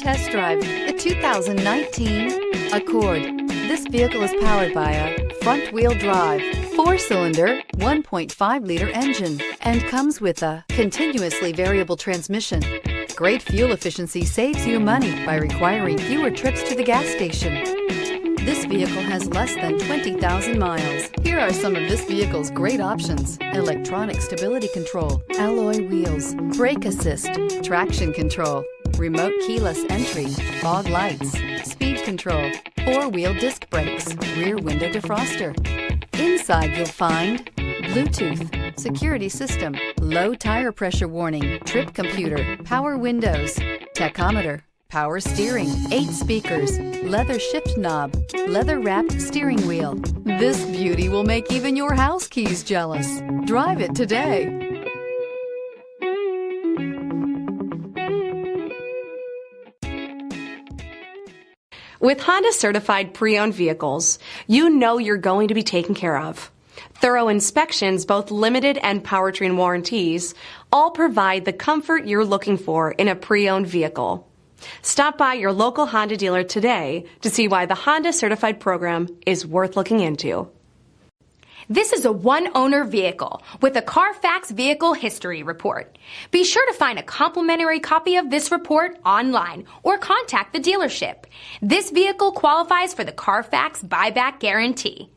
test drive the 2019 Accord. This vehicle is powered by a front-wheel drive, 4-cylinder, 1.5-liter engine, and comes with a continuously variable transmission. Great fuel efficiency saves you money by requiring fewer trips to the gas station. This vehicle has less than 20,000 miles. Here are some of this vehicle's great options: electronic stability control, alloy wheels, brake assist, traction control, remote keyless entry, fog lights, speed control, 4-wheel disc brakes, rear window defroster. Inside you'll find Bluetooth, security system, low tire pressure warning, trip computer, power windows, tachometer, power steering, 8 speakers, leather shift knob, leather-wrapped steering wheel. This beauty will make even your house keys jealous. Drive it today. With Honda certified pre-owned vehicles, you know you're going to be taken care of. Thorough inspections, both limited and powertrain warranties, all provide the comfort you're looking for in a pre-owned vehicle. Stop by your local Honda dealer today to see why the Honda certified program is worth looking into. This is a one-owner vehicle with a CARFAX Vehicle History Report. Be sure to find a complimentary copy of this report online or contact the dealership. This vehicle qualifies for the CARFAX Buyback Guarantee.